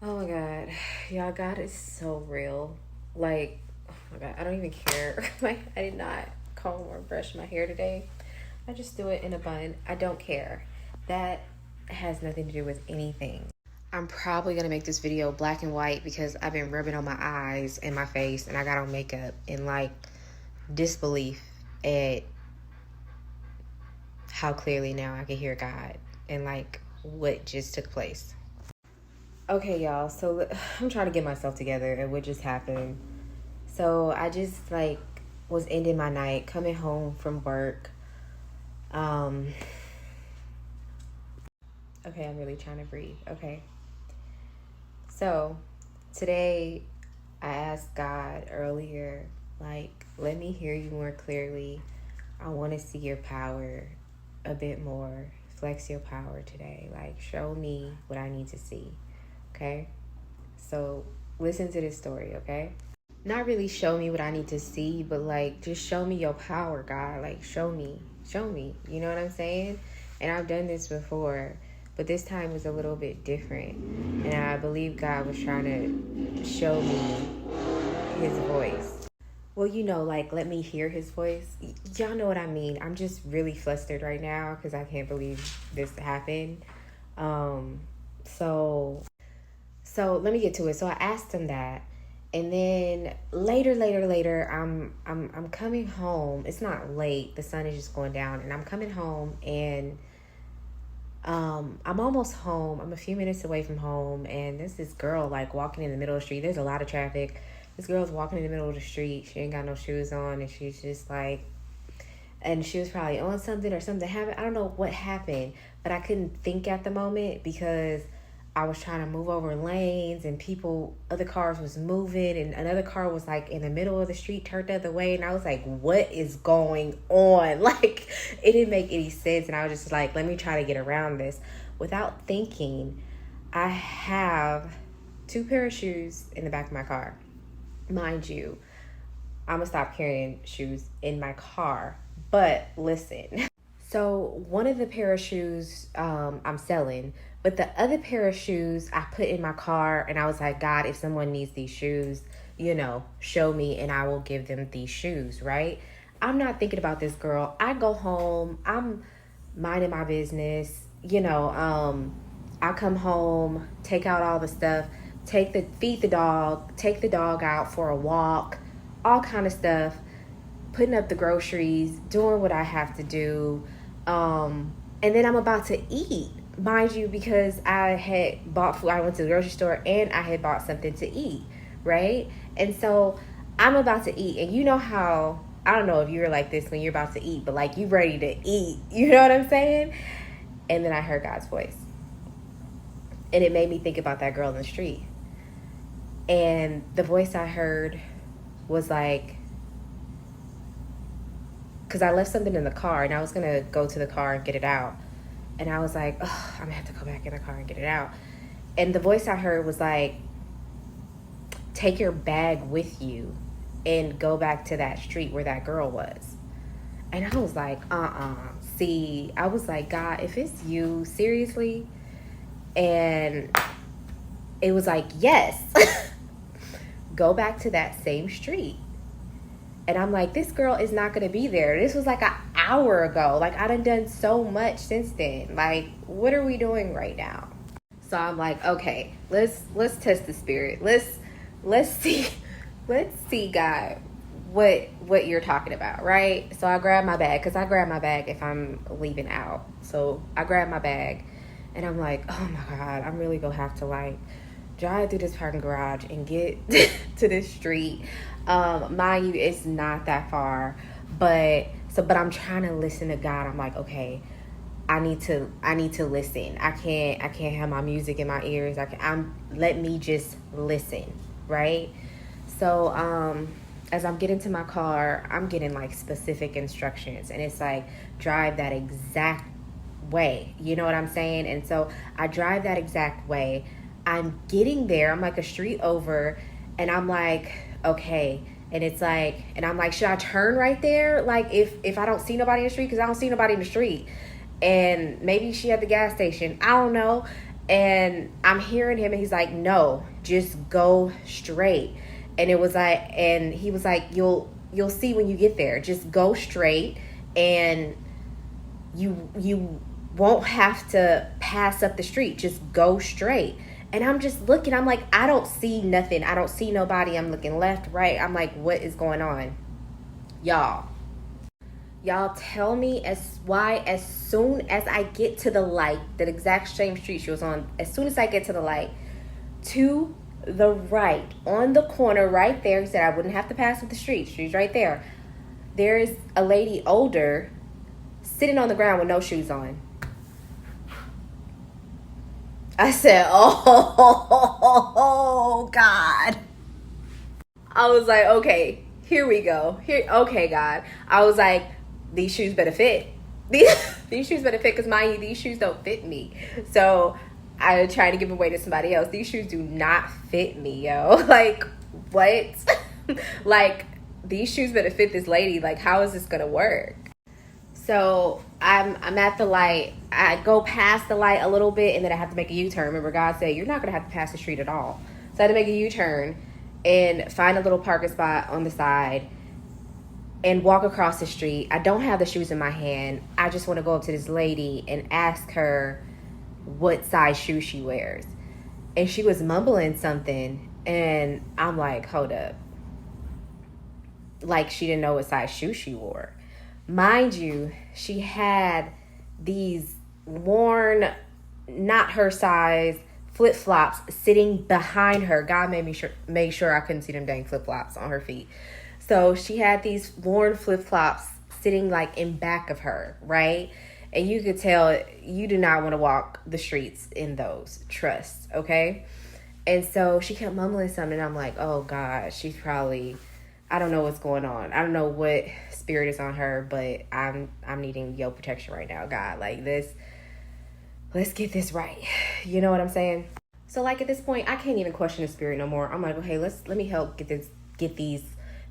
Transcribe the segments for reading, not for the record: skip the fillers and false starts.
Oh my God. Y'all, God is so real. Like, oh my God, I don't even care. Like, I did not comb or brush my hair today. I just do it in a bun. I don't care. That has nothing to do with anything. I'm probably gonna make this video black and white because I've been rubbing on my eyes and my face and I got on makeup in like disbelief at how clearly now I can hear God and like what just took place. Okay, y'all. So I'm trying to get myself together and what just happened. So I just like was ending my night, coming home from work. Um, okay, I'm really trying to breathe. Okay. So today I asked God earlier, like, let me hear you more clearly. I want to see your power a bit more. Flex your power today. Like, show me what I need to see. Okay? So listen to this story, okay? Not really show me what I need to see, but like just show me your power, God. Like show me. You know what I'm saying? And I've done this before, but this time was a little bit different. And I believe God was trying to show me his voice. Well, like let me hear his voice. Y'all know what I mean. I'm just really flustered right now because I can't believe this happened. Um, so So let me get to it. So I asked him that, and then later, I'm coming home. It's not late. The sun is just going down, and I'm coming home, and I'm almost home. I'm a few minutes away from home, and there's this girl like walking in the middle of the street. There's a lot of traffic. This girl's walking in the middle of the street. She ain't got no shoes on, and she's just like, and she was probably on something or something happened. I don't know what happened, but I couldn't think at the moment because I was trying to move over lanes and other cars was moving and another car was like in the middle of the street turned the other way. And I was like, what is going on? Like, it didn't make any sense. And I was just like, let me try to get around this. Without thinking, I have two pair of shoes in the back of my car. Mind you, I'm gonna stop carrying shoes in my car. But listen, so one of the pair of shoes I'm selling, but the other pair of shoes I put in my car, and I was like, God, if someone needs these shoes, show me, and I will give them these shoes. Right? I'm not thinking about this girl. I go home. I'm minding my business. I come home, take out all the stuff, feed the dog, take the dog out for a walk, all kind of stuff, putting up the groceries, doing what I have to do. And then I'm about to eat, mind you, because I had bought food. I went to the grocery store and I had bought something to eat, right? And so I'm about to eat, and you know how, I don't know if you're like this when you're about to eat, but like you ready to eat, you know what I'm saying? And then I heard God's voice, and it made me think about that girl in the street. And the voice I heard was like, because I left something in the car and I was gonna go to the car and get it out. And I was like, oh, I'm gonna have to go back in the car and get it out. And the voice I heard was like, take your bag with you and go back to that street where that girl was. And I was like, See, I was like, God, if it's you, seriously? And it was like, yes, go back to that same street. And I'm like, this girl is not going to be there. This was like an hour ago. Like, I done so much since then. Like, what are we doing right now? So I'm like, okay, let's test the spirit. Let's see let's see, God, what you're talking about, right? So I grab my bag, because I grab my bag if I'm leaving out. So I grab my bag and I'm like, oh my God, I'm really gonna have to like drive through this parking garage and get to this street. Mind you, it's not that far, but I'm trying to listen to God. I'm like, okay, I need to listen. I can't have my music in my ears. Let me just listen, right? So as I'm getting to my car, I'm getting like specific instructions, and it's like drive that exact way. You know what I'm saying? And so I drive that exact way. I'm getting there. I'm like a street over, and I'm like, okay. And it's like, and I'm like, should I turn right there? Like, if I don't see nobody in the street, because I don't see nobody in the street. And maybe she at the gas station. I don't know. And I'm hearing him and he's like, no, just go straight. And it was like, and he was like, you'll see when you get there. Just go straight, and you won't have to pass up the street. Just go straight. And I'm just looking. I'm like, I don't see nothing. I don't see nobody. I'm looking left, right. I'm like, what is going on? Y'all tell me as soon as I get to the light, that exact same street she was on, as soon as I get to the light, to the right, on the corner right there, he said I wouldn't have to pass up the street. She's right there. There's a lady older sitting on the ground with no shoes on. I said, oh, God. I was like, okay, here we go. Okay, God. I was like, these shoes better fit. These shoes better fit, because mind you, these shoes don't fit me. So I tried to give away to somebody else. These shoes do not fit me, yo. Like, what? Like, these shoes better fit this lady. Like, how is this gonna work? So I'm at the light. I go past the light a little bit, and then I have to make a U-turn. Remember, God said you're not gonna have to pass the street at all. So I had to make a U-turn and find a little parking spot on the side and walk across the street. I don't have the shoes in my hand. I just want to go up to this lady and ask her what size shoe she wears. And she was mumbling something, and I'm like, hold up. Like, she didn't know what size shoe she wore. Mind you, she had these worn, not her size, flip-flops sitting behind her. God made sure I couldn't see them dang flip-flops on her feet. So she had these worn flip-flops sitting like in back of her, right? And you could tell you do not want to walk the streets in those. Trust, okay? And so she kept mumbling something. And I'm like, oh, God, she's probably, I don't know what's going on. I don't know what spirit is on her, but I'm needing your protection right now, God. Like, let's get this right. You know what I'm saying? So, like, at this point, I can't even question the spirit no more. I'm like, okay, let me help get these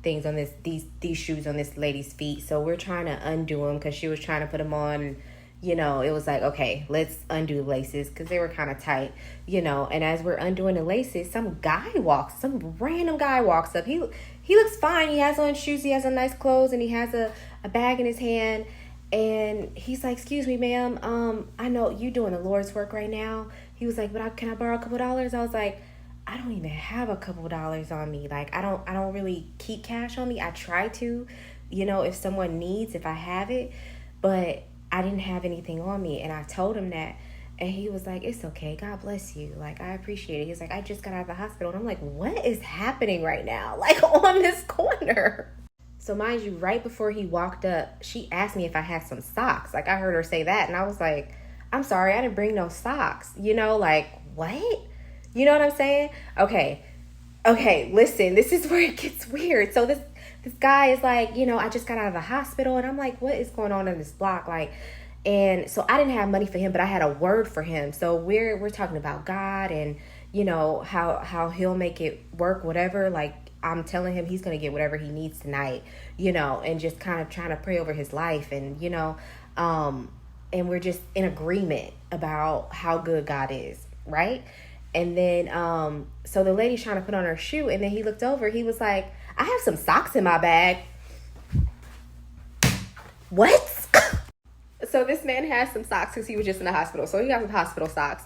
things on these shoes on this lady's feet. So we're trying to undo them, because she was trying to put them on. You know, it was like, okay, let's undo the laces, because they were kind of tight, you know. And as we're undoing the laces, some random guy walks up. He looks fine. He has on shoes. He has on nice clothes, and he has a bag in his hand. And he's like, excuse me, ma'am. I know you doing the Lord's work right now. He was like, but can I borrow a couple dollars? I was like, I don't even have a couple dollars on me. Like, I don't really keep cash on me. I try to, you know, if someone needs, if I have it, but I didn't have anything on me. And I told him that, and he was like, it's okay. God bless you. Like, I appreciate it. He's like, I just got out of the hospital. And I'm like, what is happening right now? Like, on this corner. So mind you, right before he walked up, she asked me if I had some socks. Like, I heard her say that, and I was like, I'm sorry, I didn't bring no socks. You know, like, what? You know what I'm saying? Okay, listen, this is where it gets weird. So this guy is like, you know, I just got out of the hospital, and I'm like, what is going on in this block? Like, and so I didn't have money for him, but I had a word for him. So we're talking about God, and, you know, how he'll make it work, whatever. Like, I'm telling him he's going to get whatever he needs tonight, you know, and just kind of trying to pray over his life. And, you know, and we're just in agreement about how good God is, right? And then, so the lady's trying to put on her shoe, and then he looked over. He was like, I have some socks in my bag. What? So this man has some socks, because he was just in the hospital. So he got some hospital socks,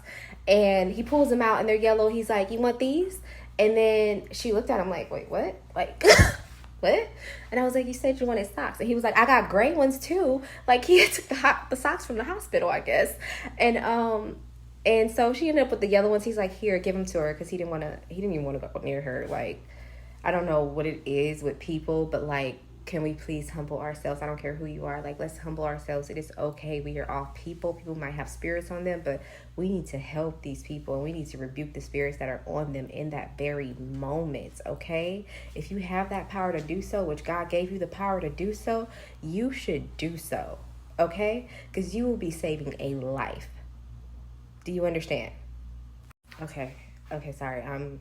and he pulls them out, and they're yellow. He's like, you want these? And then she looked at him like, wait, what? Like, what? And I was like, you said you wanted socks. And he was like, I got gray ones too. Like, he took the socks from the hospital, I guess. And so she ended up with the yellow ones. He's like, here, give them to her, because he didn't even want to go near her. Like, I don't know what it is with people, but like, can we please humble ourselves? I don't care who you are. Like, let's humble ourselves. It is okay. We are all people. People might have spirits on them, but we need to help these people, and we need to rebuke the spirits that are on them in that very moment, okay? If you have that power to do so, which God gave you the power to do so, you should do so, okay? Because you will be saving a life. Do you understand? Okay, sorry. I'm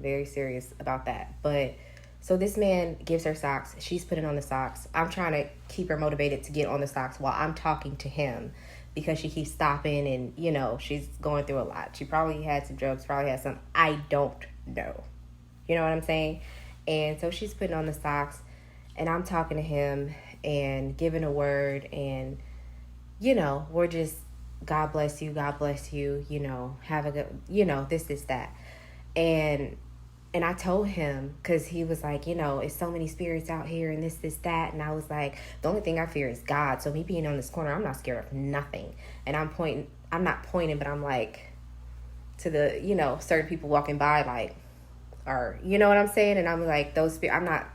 very serious about that. But so this man gives her socks. She's putting on the socks. I'm trying to keep her motivated to get on the socks while I'm talking to him. because she keeps stopping and, you know, she's going through a lot. She probably had some drugs, probably had some, I don't know. You know what I'm saying? And so she's putting on the socks, and I'm talking to him and giving a word, and, you know, we're just, God bless you, you know, have a good, you know, this, that. And I told him, because he was like, you know, it's so many spirits out here and this, that. And I was like, the only thing I fear is God. So me being on this corner, I'm not scared of nothing. And I'm not pointing, but I'm like to the, you know, certain people walking by, like, or, you know what I'm saying? And I'm like, I'm not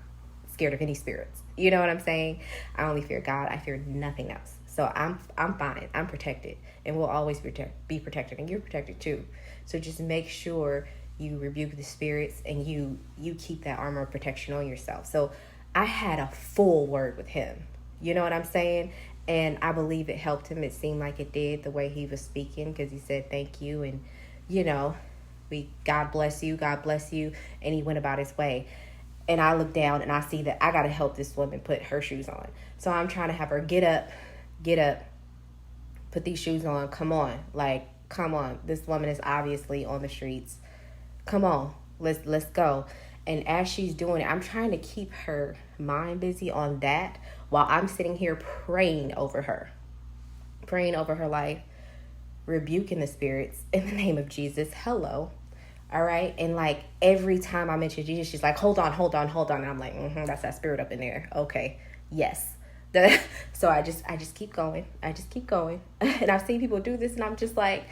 scared of any spirits. You know what I'm saying? I only fear God. I fear nothing else. So I'm fine. I'm protected, and we'll always be protected, and you're protected too. So just make sure you rebuke the spirits, and you keep that armor of protection on yourself. So I had a full word with him. You know what I'm saying? And I believe it helped him. It seemed like it did, the way he was speaking, because he said thank you, and, you know, God bless you, and he went about his way. And I look down and I see that I got to help this woman put her shoes on. So I'm trying to have her get up, put these shoes on. Come on. Like, come on. This woman is obviously on the streets. Come on. Let's go. And as she's doing it, I'm trying to keep her mind busy on that while I'm sitting here praying over her life, rebuking the spirits in the name of Jesus. Hello. All right. And like every time I mention Jesus, she's like, hold on. And I'm like, that's that spirit up in there. Okay. Yes. So I just keep going. And I've seen people do this, and I'm just like,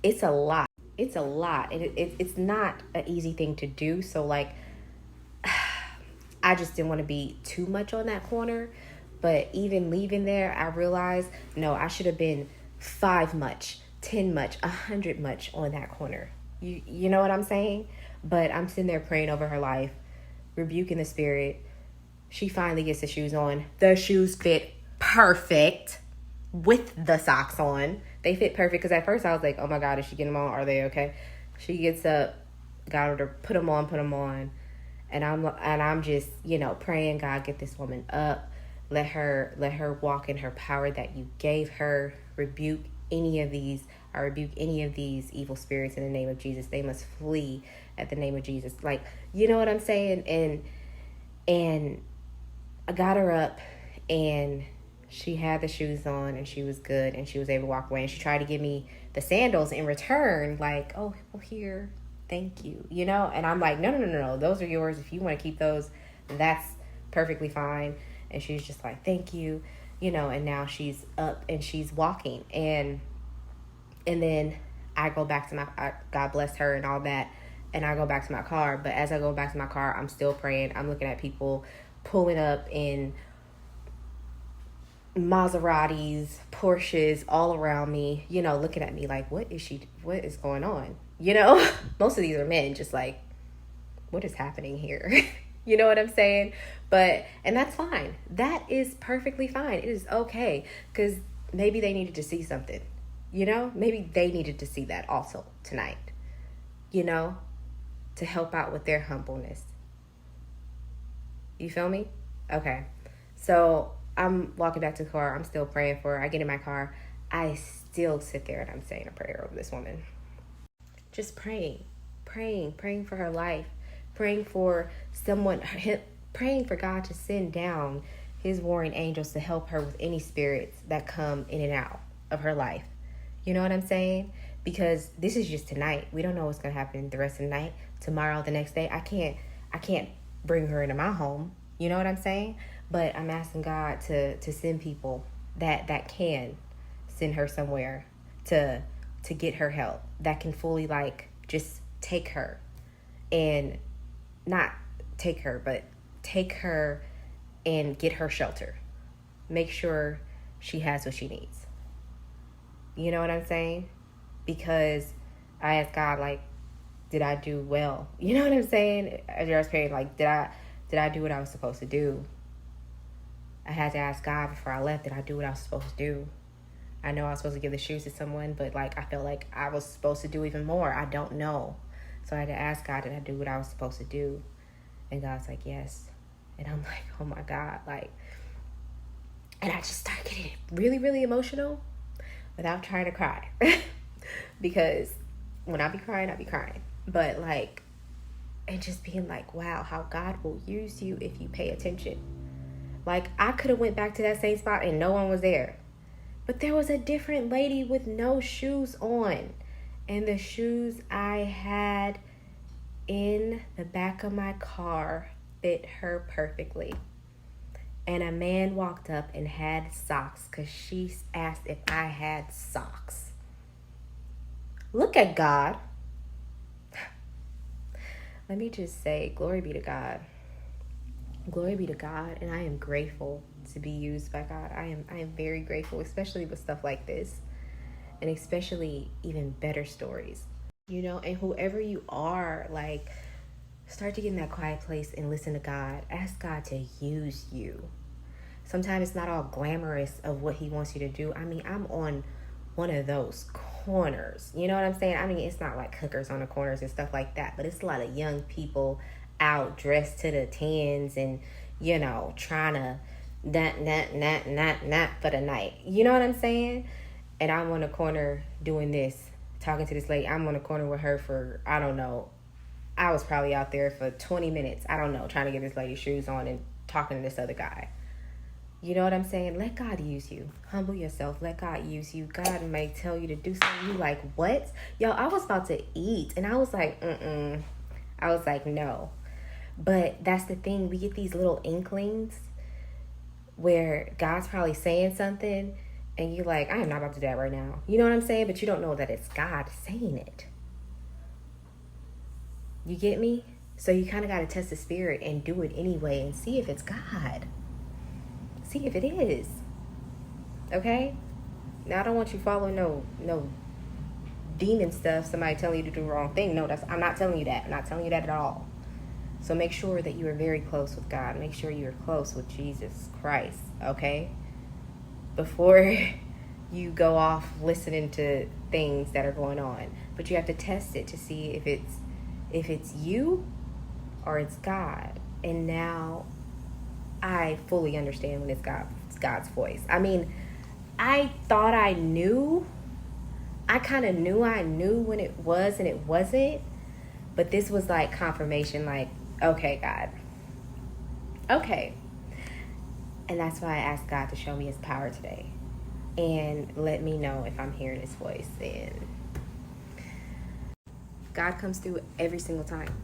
it's a lot. And it's not an easy thing to do. So like, I just didn't want to be too much on that corner. But even leaving there, I realized, no, I should have been 5 much, 10 much, 100 much on that corner. You know what I'm saying? But I'm sitting there praying over her life, rebuking the spirit. She finally gets the shoes on. The shoes fit perfect with the socks on. They fit perfect, because at first I was like, oh my God, is she getting them on? Are they okay? She gets up, got her to put them on. And I'm just, you know, praying, God, get this woman up. Let her walk in her power that you gave her. I rebuke any of these evil spirits in the name of Jesus. They must flee at the name of Jesus. Like, you know what I'm saying? And I got her up, and she had the shoes on, and she was good, and she was able to walk away. And she tried to give me the sandals in return, like, oh, well, here, thank you, you know? And I'm like, no, those are yours. If you want to keep those, that's perfectly fine. And she's just like, thank you, you know? And now she's up and she's walking. And then I go back to God bless her and all that, and I go back to my car. But as I go back to my car, I'm still praying. I'm looking at people pulling up in Maseratis, Porsches all around me, you know, looking at me like, what is going on? You know, most of these are men, just like, what is happening here? You know what I'm saying? And that's fine. That is perfectly fine. It is okay, because maybe they needed to see something, you know? Maybe they needed to see that also tonight, you know, to help out with their humbleness. You feel me? Okay. So I'm walking back to the car. I'm still praying for her. I get in my car. I still sit there and I'm saying a prayer over this woman. Just praying for her life, praying for someone, praying for God to send down his warring angels to help her with any spirits that come in and out of her life. You know what I'm saying? Because this is just tonight. We don't know what's going to happen the rest of the night, tomorrow, the next day. I can't bring her into my home. You know what I'm saying? But I'm asking God to send people that can send her somewhere to get her help, that can fully like just take her, and not take her, but take her and get her shelter. Make sure she has what she needs. You know what I'm saying? Because I asked God, like, did I do well? You know what I'm saying? As I was praying, like, did I do what I was supposed to do? I had to ask God before I left, did I do what I was supposed to do? I know I was supposed to give the shoes to someone, but like, I felt like I was supposed to do even more. I don't know. So I had to ask God, did I do what I was supposed to do? And God's like, yes. And I'm like, oh my God, like, and I just started getting really, really emotional. without trying to cry. Because when I be crying, I be crying. But like, and just being like, wow, how God will use you if you pay attention. Like, I could have went back to that same spot and no one was there. But there was a different lady with no shoes on. And the shoes I had in the back of my car fit her perfectly. And a man walked up and had socks because she asked if I had socks. Look at God. Let me just say, glory be to God. Glory be to God. And I am grateful to be used by God. I am very grateful, especially with stuff like this. And especially even better stories. You know, and whoever you are, like, start to get in that quiet place and listen to God. Ask God to use you. Sometimes it's not all glamorous of what he wants you to do. I mean, I'm on one of those corners. You know what I'm saying? I mean, it's not like hookers on the corners and stuff like that, but it's a lot of young people out dressed to the tens and, you know, trying to not for the night. You know what I'm saying? And I'm on the corner doing this, talking to this lady. I'm on the corner with her for, I don't know, I was probably out there for 20 minutes. I don't know, trying to get this lady's shoes on and talking to this other guy. You know what I'm saying? Let God use you. Humble yourself. Let God use you. God may tell you to do something. You like, what? Yo, I was about to eat. And I was like, I was like, no. But that's the thing. We get these little inklings where God's probably saying something. And you're like, I am not about to do that right now. You know what I'm saying? But you don't know that it's God saying it. You get me? So you kind of got to test the spirit and do it anyway and see if it's God. See if it is. Okay? Now I don't want you following no demon stuff, somebody telling you to do the wrong thing. No, I'm not telling you that. I'm not telling you that at all. So make sure that you are very close with God. Make sure you're close with Jesus Christ, okay? Before you go off listening to things that are going on. But you have to test it to see if it's you or it's God. And now I fully understand when it's God's voice. I mean, I thought I knew. I kind of knew I knew when it was and it wasn't. But this was like confirmation, like, okay, God. Okay. And that's why I asked God to show me his power today. And let me know if I'm hearing his voice. And God comes through every single time.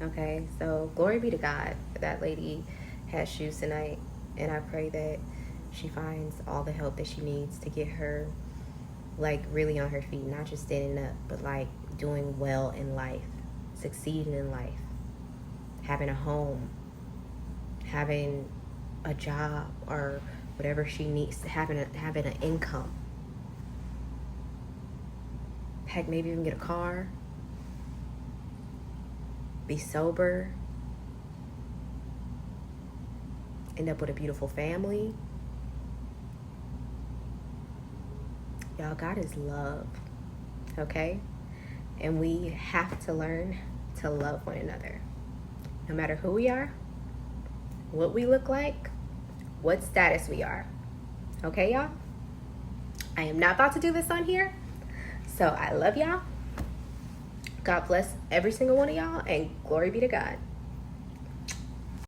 Okay? So glory be to God. That lady has shoes tonight. And I pray that she finds all the help that she needs to get her, like, really on her feet. Not just standing up, but, like, doing well in life. Succeeding in life. Having a home. Having a job or whatever she needs. Having an income. Heck, maybe even get a car. Be sober. End up with a beautiful family. Y'all, God is love. Okay? And we have to learn to love one another. No matter who we are, what we look like, what status we are. Okay, y'all? I am not about to do this on here. So I love y'all. God bless every single one of y'all, and glory be to God.